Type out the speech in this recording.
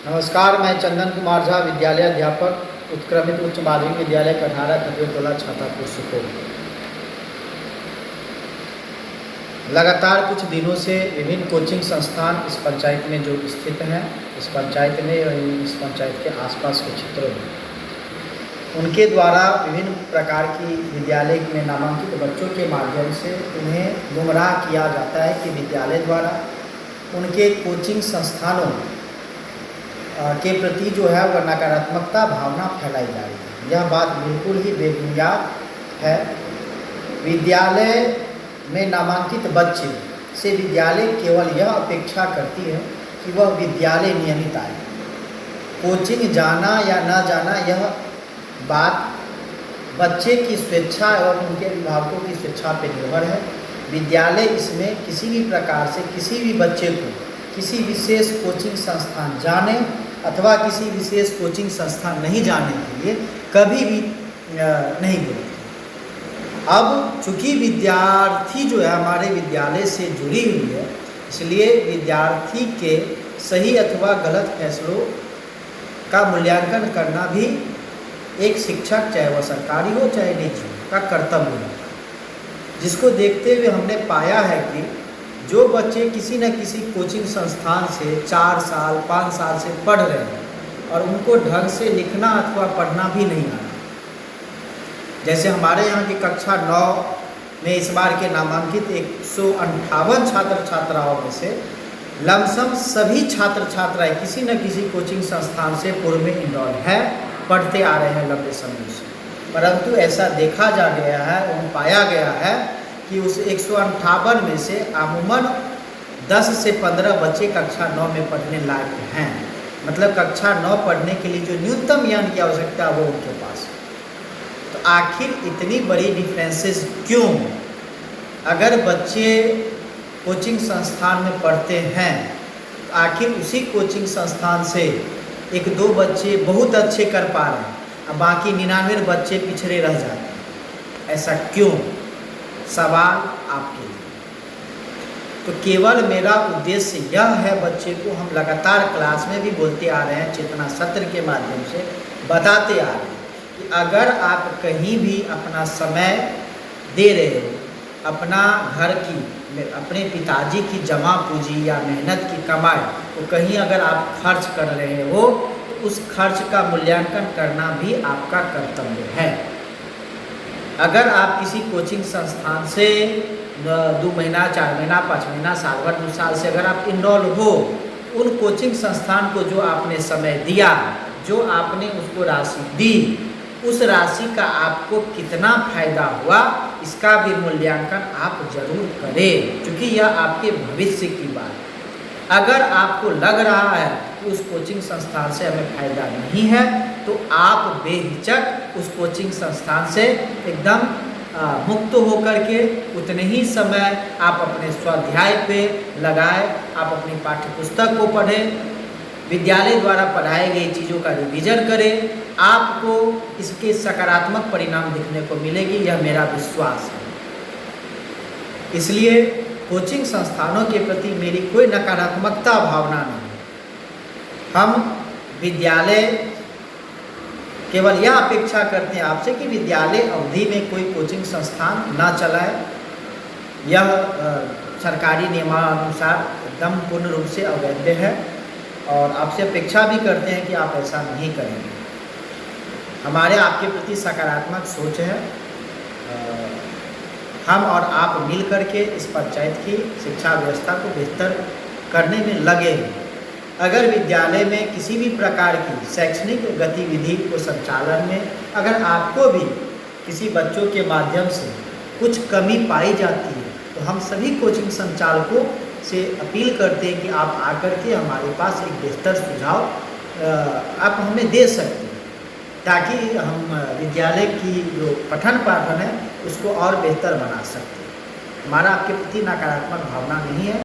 नमस्कार, मैं चंदन कुमार झा, विद्यालय अध्यापक, उत्क्रमित उच्च माध्यमिक विद्यालय कठारा खजूरटोला छातापुर सुपौल। लगातार कुछ दिनों से विभिन्न कोचिंग संस्थान इस पंचायत में जो स्थित हैं, इस पंचायत में और इस पंचायत के आसपास के क्षेत्रों में, उनके द्वारा विभिन्न प्रकार की विद्यालय में नामांकित बच्चों के माध्यम से उन्हें गुमराह किया जाता है कि विद्यालय द्वारा उनके कोचिंग संस्थानों के प्रति जो है वह नकारात्मकता भावना फैलाई जा रही है। यह बात बिल्कुल ही बेबुनियाद है। विद्यालय में नामांकित बच्चे से विद्यालय केवल यह अपेक्षा करती है कि वह विद्यालय नियमित आए। कोचिंग जाना या न जाना यह बात बच्चे की स्वेच्छा एवं उनके अभिभावकों की स्वेच्छा पर निर्भर है। विद्यालय इसमें किसी भी प्रकार से किसी भी बच्चे को किसी विशेष कोचिंग संस्थान जाने अथवा किसी विशेष कोचिंग संस्थान नहीं जाने के लिए कभी भी नहीं बोलते। अब चूँकि विद्यार्थी जो है हमारे विद्यालय से जुड़ी हुई है, इसलिए विद्यार्थी के सही अथवा गलत फैसलों का मूल्यांकन करना भी एक शिक्षक, चाहे वह सरकारी हो चाहे निजी हो, का कर्तव्य है। जिसको देखते हुए हमने पाया है कि जो बच्चे किसी न किसी कोचिंग संस्थान से 4 साल 5 साल से पढ़ रहे हैं और उनको ढंग से लिखना अथवा पढ़ना भी नहीं आ रहा, जैसे हमारे यहाँ की कक्षा 9 में इस बार के नामांकित 158 छात्र छात्राओं में से लमसम सभी छात्र छात्राएं किसी न किसी कोचिंग संस्थान से पूर्व में इनरोल है, पढ़ते आ रहे हैं लंबे समय से। परंतु ऐसा देखा जा गया है और पाया गया है कि उस 158 में से अमूमन 10 से 15 बच्चे कक्षा 9 में पढ़ने लायक हैं। मतलब कक्षा 9 पढ़ने के लिए जो न्यूनतम ज्ञान की आवश्यकता है वो उनके पास है। तो आखिर इतनी बड़ी डिफरेंसेस क्यों? अगर बच्चे कोचिंग संस्थान में पढ़ते हैं तो आखिर उसी कोचिंग संस्थान से 1-2 बच्चे बहुत अच्छे कर पा रहे हैं और बाकी 99 बच्चे पिछड़े रह जाते हैं। ऐसा क्यों? सवाल आपके लिए। तो केवल मेरा उद्देश्य यह है, बच्चे को हम लगातार क्लास में भी बोलते आ रहे हैं, चेतना सत्र के माध्यम से बताते आ रहे हैं कि अगर आप कहीं भी अपना समय दे रहे हो, अपना घर की, अपने पिताजी की जमा पूंजी या मेहनत की कमाई को कहीं अगर आप खर्च कर रहे हो तो उस खर्च का मूल्यांकन करना भी आपका कर्तव्य है। अगर आप किसी कोचिंग संस्थान से 2 महीना 4 महीना 5 महीना साल भर 2 साल से अगर आप इनरोल हो, उन कोचिंग संस्थान को जो आपने समय दिया, जो आपने उसको राशि दी, उस राशि का आपको कितना फायदा हुआ इसका भी मूल्यांकन आप जरूर करें, क्योंकि यह आपके भविष्य की बात है। अगर आपको लग रहा है कि उस कोचिंग संस्थान से हमें फायदा नहीं है तो आप बेहिचक उस कोचिंग संस्थान से एकदम मुक्त होकर के उतने ही समय आप अपने स्वाध्याय पे लगाए, आप अपनी पाठ्यपुस्तक को पढ़ें, विद्यालय द्वारा पढ़ाई गई चीज़ों का रिवीजन करें। आपको इसके सकारात्मक परिणाम दिखने को मिलेगी, यह मेरा विश्वास है। इसलिए कोचिंग संस्थानों के प्रति मेरी कोई नकारात्मकता भावना नहीं। हम विद्यालय केवल यह अपेक्षा करते हैं आपसे कि विद्यालय अवधि में कोई कोचिंग संस्थान ना चलाए। यह सरकारी नियमानुसार एकदम पूर्ण रूप से अवैध है और आपसे अपेक्षा भी करते हैं कि आप ऐसा नहीं करेंगे। हमारे आपके प्रति सकारात्मक सोच है। हम और आप मिल कर के इस पंचायत की शिक्षा व्यवस्था को बेहतर करने में लगे हैं। अगर विद्यालय में किसी भी प्रकार की शैक्षणिक गतिविधि को संचालन में अगर आपको भी किसी बच्चों के माध्यम से कुछ कमी पाई जाती है तो हम सभी कोचिंग संचालकों से अपील करते हैं कि आप आकर के हमारे पास एक बेहतर सुझाव आप हमें दे सकते हैं, ताकि हम विद्यालय की जो पठन पाठन है उसको और बेहतर बना सकते हैं। हमारा आपके प्रति नकारात्मक भावना नहीं है।